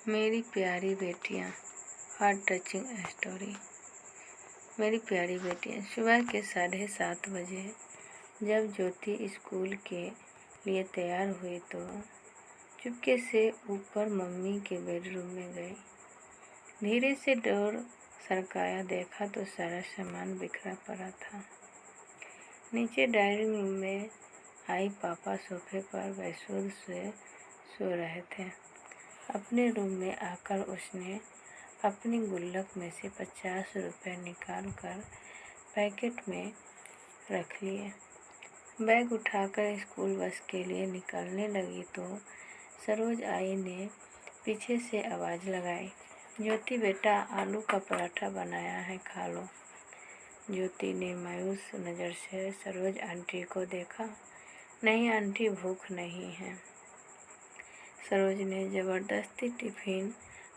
मेरी प्यारी बेटियां, हार्ट टचिंग स्टोरी। मेरी प्यारी बेटियां, सुबह के 7:30 बजे जब ज्योति स्कूल के लिए तैयार हुई तो चुपके से ऊपर मम्मी के बेडरूम में गई। धीरे से डोर सरकाया, देखा तो सारा सामान बिखरा पड़ा था। नीचे डाइनिंग रूम में आई, पापा सोफे पर बेसुध से सो रहे थे। अपने रूम में आकर उसने अपनी गुल्लक में से 50 रुपये निकाल कर पैकेट में रख लिए। बैग उठाकर स्कूल बस के लिए निकलने लगी तो सरोज आई ने पीछे से आवाज़ लगाई, ज्योति बेटा, आलू का पराठा बनाया है, खा लो। ज्योति ने मायूस नज़र से सरोज आंटी को देखा। नहीं आंटी, भूख नहीं है। सरोज ने ज़बरदस्ती टिफ़िन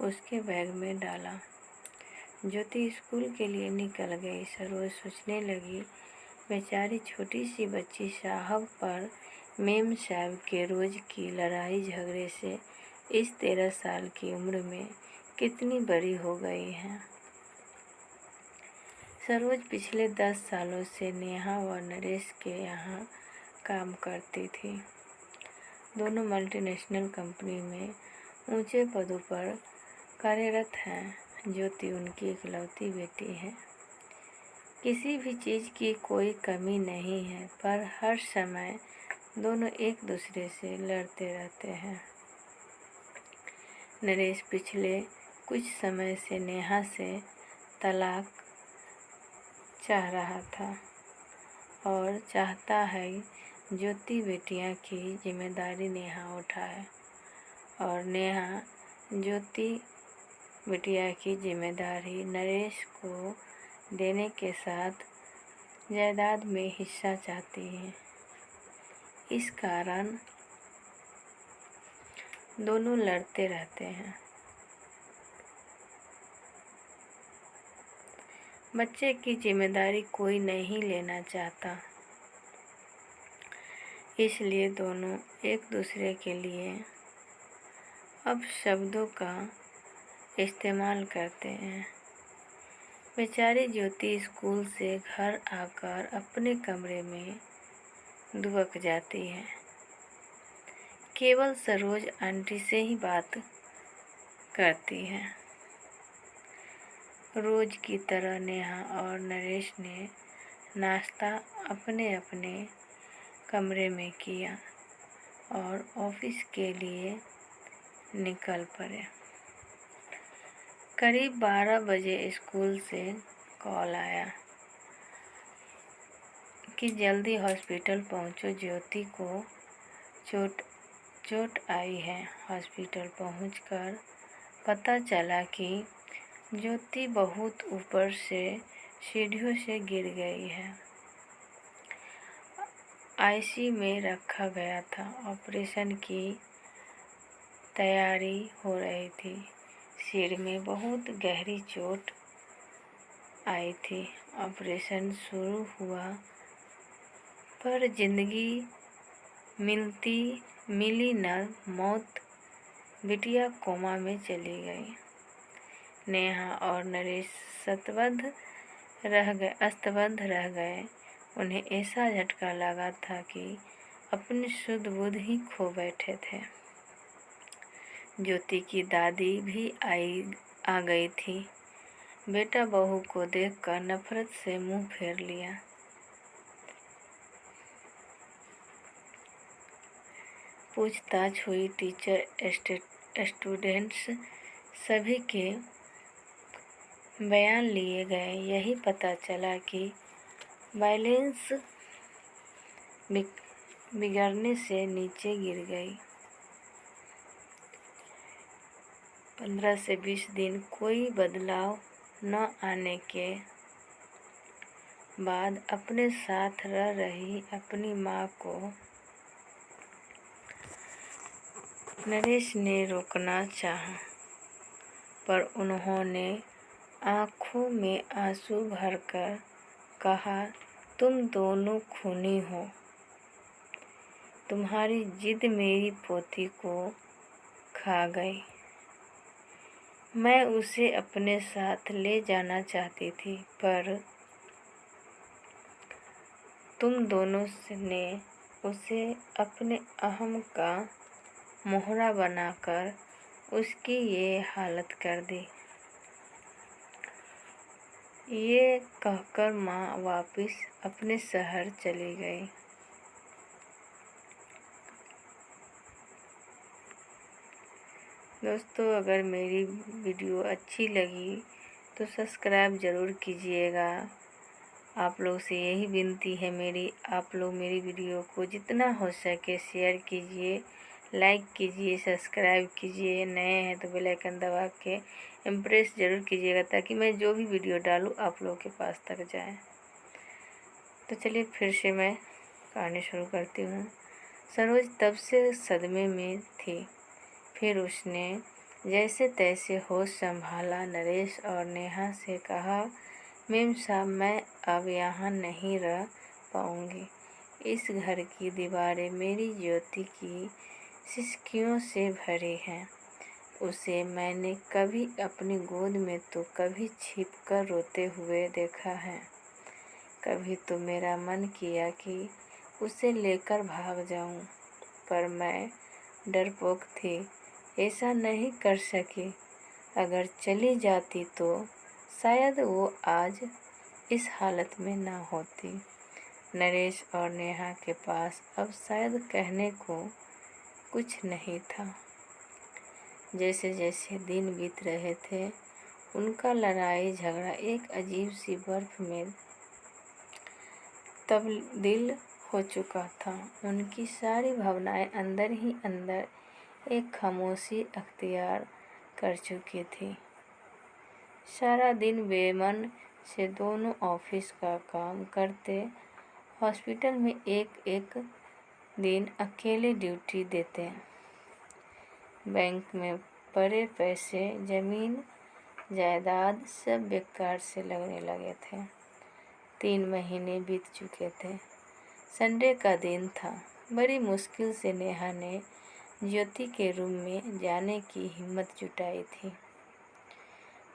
उसके बैग में डाला। ज्योति स्कूल के लिए निकल गई। सरोज सोचने लगी, बेचारी छोटी सी बच्ची साहब पर मेम साहब के रोज़ की लड़ाई झगड़े से इस 13 साल की उम्र में कितनी बड़ी हो गई है। सरोज पिछले 10 सालों से नेहा व नरेश के यहाँ काम करती थी। दोनों मल्टीनेशनल कंपनी में ऊंचे पदों पर कार्यरत हैं। ज्योति उनकी इकलौती बेटी है। किसी भी चीज़ की कोई कमी नहीं है, पर हर समय दोनों एक दूसरे से लड़ते रहते हैं। नरेश पिछले कुछ समय से नेहा से तलाक चाह रहा था और चाहता है ज्योति बेटियां की जिम्मेदारी नेहा उठाए और नेहा ज्योति बेटिया की जिम्मेदारी नरेश को देने के साथ जायदाद में हिस्सा चाहती है। इस कारण दोनों लड़ते रहते हैं। बच्चे की जिम्मेदारी कोई नहीं लेना चाहता, इसलिए दोनों एक दूसरे के लिए अपशब्दों का इस्तेमाल करते हैं। बेचारी ज्योति स्कूल से घर आकर अपने कमरे में दुबक जाती है। केवल सरोज आंटी से ही बात करती है। रोज की तरह नेहा और नरेश ने नाश्ता अपने अपने कमरे में किया और ऑफिस के लिए निकल पड़े। करीब 12 बजे स्कूल से कॉल आया कि जल्दी हॉस्पिटल पहुंचो, ज्योति को चोट आई है। हॉस्पिटल पहुंचकर पता चला कि ज्योति बहुत ऊपर से सीढ़ियों से गिर गई है। आईसीयू में रखा गया था। ऑपरेशन की तैयारी हो रही थी। सिर में बहुत गहरी चोट आई थी। ऑपरेशन शुरू हुआ पर जिंदगी मिली न मौत। बिटिया कोमा में चली गई। नेहा और नरेश अस्तबद्ध रह गए। उन्हें ऐसा झटका लगा था कि अपनी शुद्ध बुद्ध ही खो बैठे थे। ज्योति की दादी भी आ गई थी। बेटा बहू को देखकर नफरत से मुंह फेर लिया। पूछताछ हुई। टीचर, स्टूडेंट्स सभी के बयान लिए गए। यही पता चला कि बैलेंस बिगड़ने से नीचे गिर गई। 15 से 20 दिन कोई बदलाव न आने के बाद अपने साथ रह रही अपनी माँ को नरेश ने रोकना चाहा, पर उन्होंने आँखों में आंसू भरकर कहा, तुम दोनों खूनी हो। तुम्हारी जिद मेरी पोती को खा गई। मैं उसे अपने साथ ले जाना चाहती थी, पर तुम दोनों ने उसे अपने अहम का मोहरा बनाकर उसकी ये हालत कर दी। ये कहकर माँ वापस अपने शहर चली गई। दोस्तों, अगर मेरी वीडियो अच्छी लगी तो सब्सक्राइब ज़रूर कीजिएगा। आप लोग से यही विनती है मेरी, आप लोग मेरी वीडियो को जितना हो सके शेयर कीजिए, लाइक कीजिए, सब्सक्राइब कीजिए। नए हैं तो बेल आइकन दबा के इम्प्रेस ज़रूर कीजिएगा, ताकि मैं जो भी वीडियो डालूँ आप लोगों के पास तक जाए। तो चलिए फिर से मैं कहानी शुरू करती हूँ। सरोज तब से सदमे में थी। फिर उसने जैसे तैसे होश संभाला। नरेश और नेहा से कहा, मेम साहब, मैं अब यहाँ नहीं रह पाऊँगी। इस घर की दीवारें मेरी ज्योति की सिसकियों से भरी हैं। उसे मैंने कभी अपनी गोद में तो कभी छिप कर रोते हुए देखा है। कभी तो मेरा मन किया कि उसे लेकर भाग जाऊं, पर मैं डरपोक थी, ऐसा नहीं कर सकी। अगर चली जाती तो शायद वो आज इस हालत में ना होती। नरेश और नेहा के पास अब शायद कहने को कुछ नहीं था। जैसे जैसे दिन बीत रहे थे, उनका लड़ाई झगड़ा एक अजीब सी बर्फ में तब्दील हो चुका था। उनकी सारी भावनाएं अंदर ही अंदर एक खामोशी अख्तियार कर चुकी थी। सारा दिन बेमन से दोनों ऑफिस का काम करते, हॉस्पिटल में एक एक दिन अकेले ड्यूटी देते। बैंक में पड़े पैसे, जमीन जायदाद सब बेकार से लगने लगे थे। 3 महीने बीत चुके थे। संडे का दिन था। बड़ी मुश्किल से नेहा ने ज्योति के रूम में जाने की हिम्मत जुटाई थी।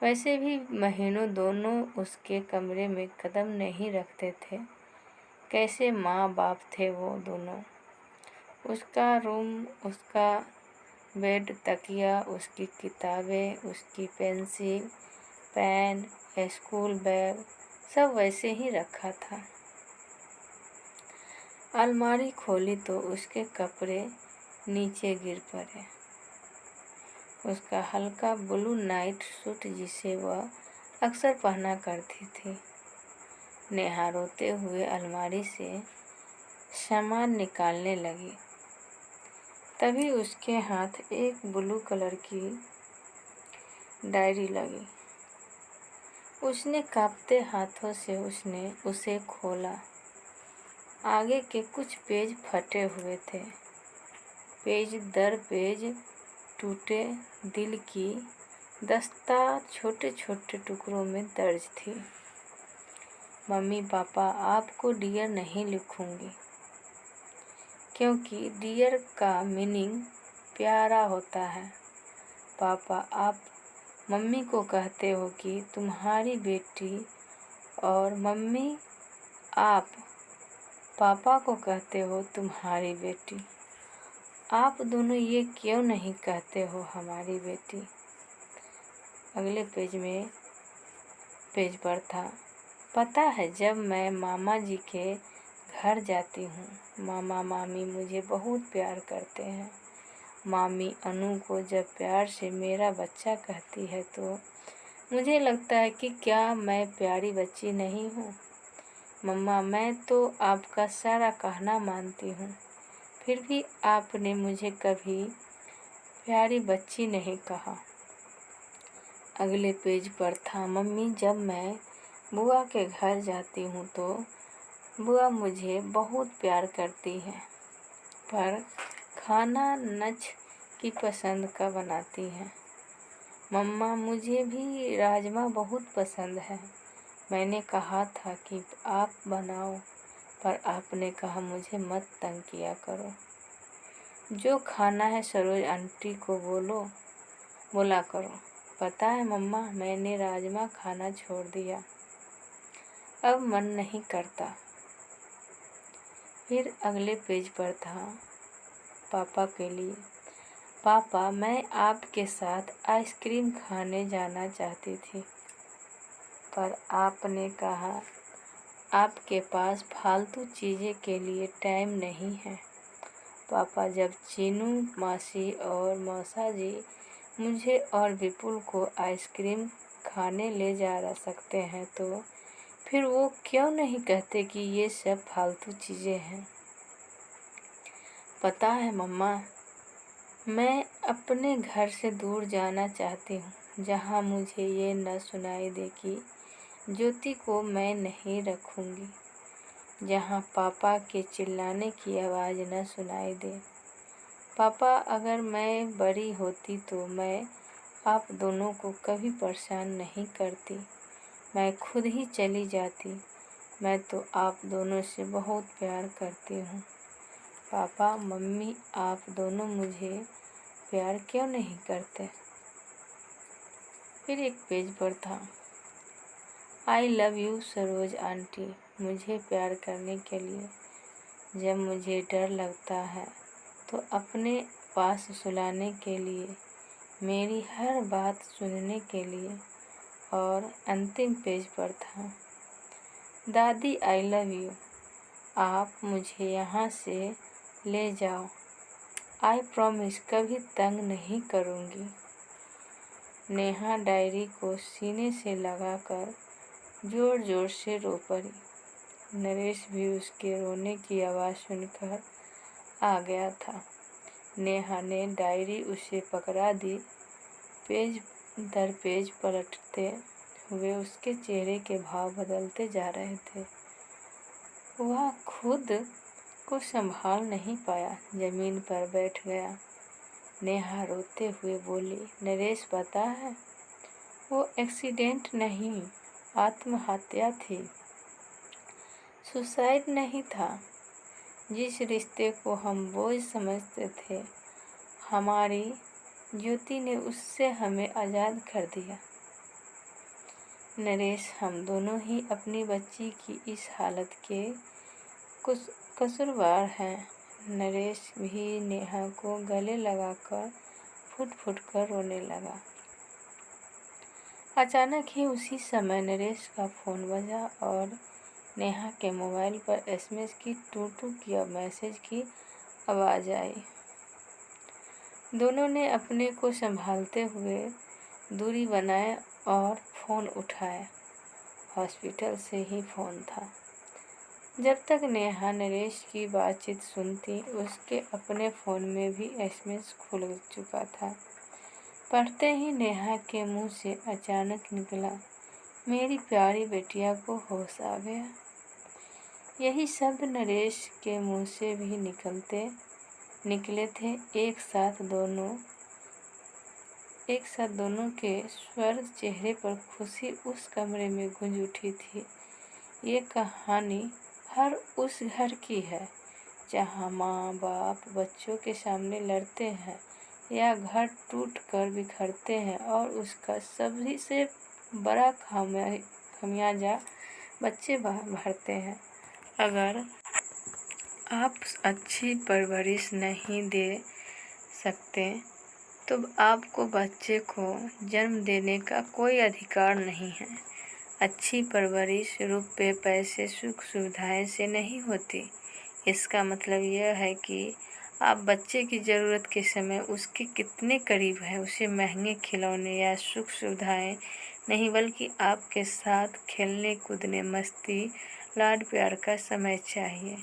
वैसे भी महीनों दोनों उसके कमरे में कदम नहीं रखते थे। कैसे माँ बाप थे वो दोनों। उसका रूम, उसका बेड, तकिया, उसकी किताबें, उसकी पेंसिल, पेन, स्कूल बैग सब वैसे ही रखा था। अलमारी खोली तो उसके कपड़े नीचे गिर पड़े। उसका हल्का ब्लू नाइट सूट जिसे वह अक्सर पहना करती थी। नेहा रोते हुए अलमारी से सामान निकालने लगी। तभी उसके हाथ एक ब्लू कलर की डायरी लगी। उसने कांपते हाथों से उसे खोला। आगे के कुछ पेज फटे हुए थे। पेज दर पेज टूटे दिल की दास्तां छोटे छोटे टुकड़ों में दर्ज थी। मम्मी पापा, आपको डियर नहीं लिखूंगी, क्योंकि डियर का मीनिंग प्यारा होता है। पापा, आप मम्मी को कहते हो कि तुम्हारी बेटी, और मम्मी आप पापा को कहते हो तुम्हारी बेटी। आप दोनों ये क्यों नहीं कहते हो हमारी बेटी। अगले पेज पर था, पता है जब मैं मामा जी के घर जाती हूँ, मामा मामी मुझे बहुत प्यार करते हैं। मामी अनु को जब प्यार से मेरा बच्चा कहती है तो मुझे लगता है कि क्या मैं प्यारी बच्ची नहीं हूँ। मम्मा, मैं तो आपका सारा कहना मानती हूँ, फिर भी आपने मुझे कभी प्यारी बच्ची नहीं कहा। अगले पेज पर था, मम्मी जब मैं बुआ के घर जाती हूँ तो बुआ मुझे बहुत प्यार करती है, पर खाना नच की पसंद का बनाती है। मम्मा, मुझे भी राजमा बहुत पसंद है। मैंने कहा था कि आप बनाओ, पर आपने कहा मुझे मत तंग किया करो। जो खाना है सरोज आंटी को बोला करो। पता है मम्मा, मैंने राजमा खाना छोड़ दिया, अब मन नहीं करता। फिर अगले पेज पर था पापा के लिए। पापा, मैं आपके साथ आइसक्रीम खाने जाना चाहती थी, पर आपने कहा आपके पास फालतू चीज़ें के लिए टाइम नहीं है। पापा, जब चीनू मासी और मौसा जी मुझे और विपुल को आइसक्रीम खाने ले जा सकते हैं, तो फिर वो क्यों नहीं कहते कि ये सब फालतू चीज़ें हैं। पता है मम्मा, मैं अपने घर से दूर जाना चाहती हूँ, जहाँ मुझे ये न सुनाई दे कि ज्योति को मैं नहीं रखूँगी, जहाँ पापा के चिल्लाने की आवाज़ न सुनाई दे। पापा, अगर मैं बड़ी होती तो मैं आप दोनों को कभी परेशान नहीं करती, मैं खुद ही चली जाती। मैं तो आप दोनों से बहुत प्यार करती हूँ। पापा, मम्मी, आप दोनों मुझे प्यार क्यों नहीं करते। फिर एक पेज पर था, I love you Saroj aunty, मुझे प्यार करने के लिए। जब मुझे डर लगता है तो अपने पास सुलाने के लिए, मेरी हर बात सुनने के लिए। और अंतिम पेज पर था, दादी आई लव यू, आप मुझे यहाँ से ले जाओ, आई प्रॉमिस कभी तंग नहीं करूँगी। नेहा डायरी को सीने से लगाकर जोर जोर से रो पड़ी। नरेश भी उसके रोने की आवाज़ सुनकर आ गया था। नेहा ने डायरी उसे पकड़ा दी। पेज दर पेज पलटते हुए उसके चेहरे के भाव बदलते जा रहे थे। वह खुद को संभाल नहीं पाया, जमीन पर बैठ गया। नेहा रोते हुए बोली, नरेश, पता है, वो एक्सीडेंट नहीं, आत्महत्या थी, सुसाइड नहीं था। जिस रिश्ते को हम बोझ समझते थे, हमारी ज्योति ने उससे हमें आज़ाद कर दिया। नरेश, हम दोनों ही अपनी बच्ची की इस हालत के कसूरवार हैं। नरेश भी नेहा को गले लगाकर फुट फुट कर रोने लगा। अचानक ही उसी समय नरेश का फ़ोन बजा और नेहा के मोबाइल पर एसएमएस की टू टू की मैसेज की आवाज़ आई। दोनों ने अपने को संभालते हुए दूरी बनाए और फ़ोन उठाया। हॉस्पिटल से ही फ़ोन था। जब तक नेहा नरेश की बातचीत सुनती, उसके अपने फ़ोन में भी एसएमएस खुल चुका था। पढ़ते ही नेहा के मुंह से अचानक निकला, मेरी प्यारी बेटिया को होश आ गया। यही शब्द नरेश के मुंह से भी निकले थे। एक साथ दोनों के स्वर, चेहरे पर खुशी उस कमरे में गूंज उठी थी। ये कहानी हर उस घर की है जहाँ माँ बाप बच्चों के सामने लड़ते हैं या घर टूट कर बिखरते हैं, और उसका सभी से बड़ा खमियाजा बच्चे भरते हैं। अगर आप अच्छी परवरिश नहीं दे सकते तो आपको बच्चे को जन्म देने का कोई अधिकार नहीं है। अच्छी परवरिश रुपये, पैसे, सुख सुविधाएं से नहीं होती। इसका मतलब यह है कि आप बच्चे की ज़रूरत के समय उसके कितने करीब हैं। उसे महंगे खिलौने या सुख सुविधाएं नहीं, बल्कि आपके साथ खेलने कूदने, मस्ती, लाड प्यार का समय चाहिए।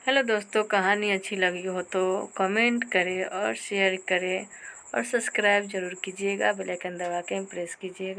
हेलो दोस्तों, कहानी अच्छी लगी हो तो कमेंट करें और शेयर करें और सब्सक्राइब ज़रूर कीजिएगा। बेल आइकन दबा के प्रेस कीजिएगा।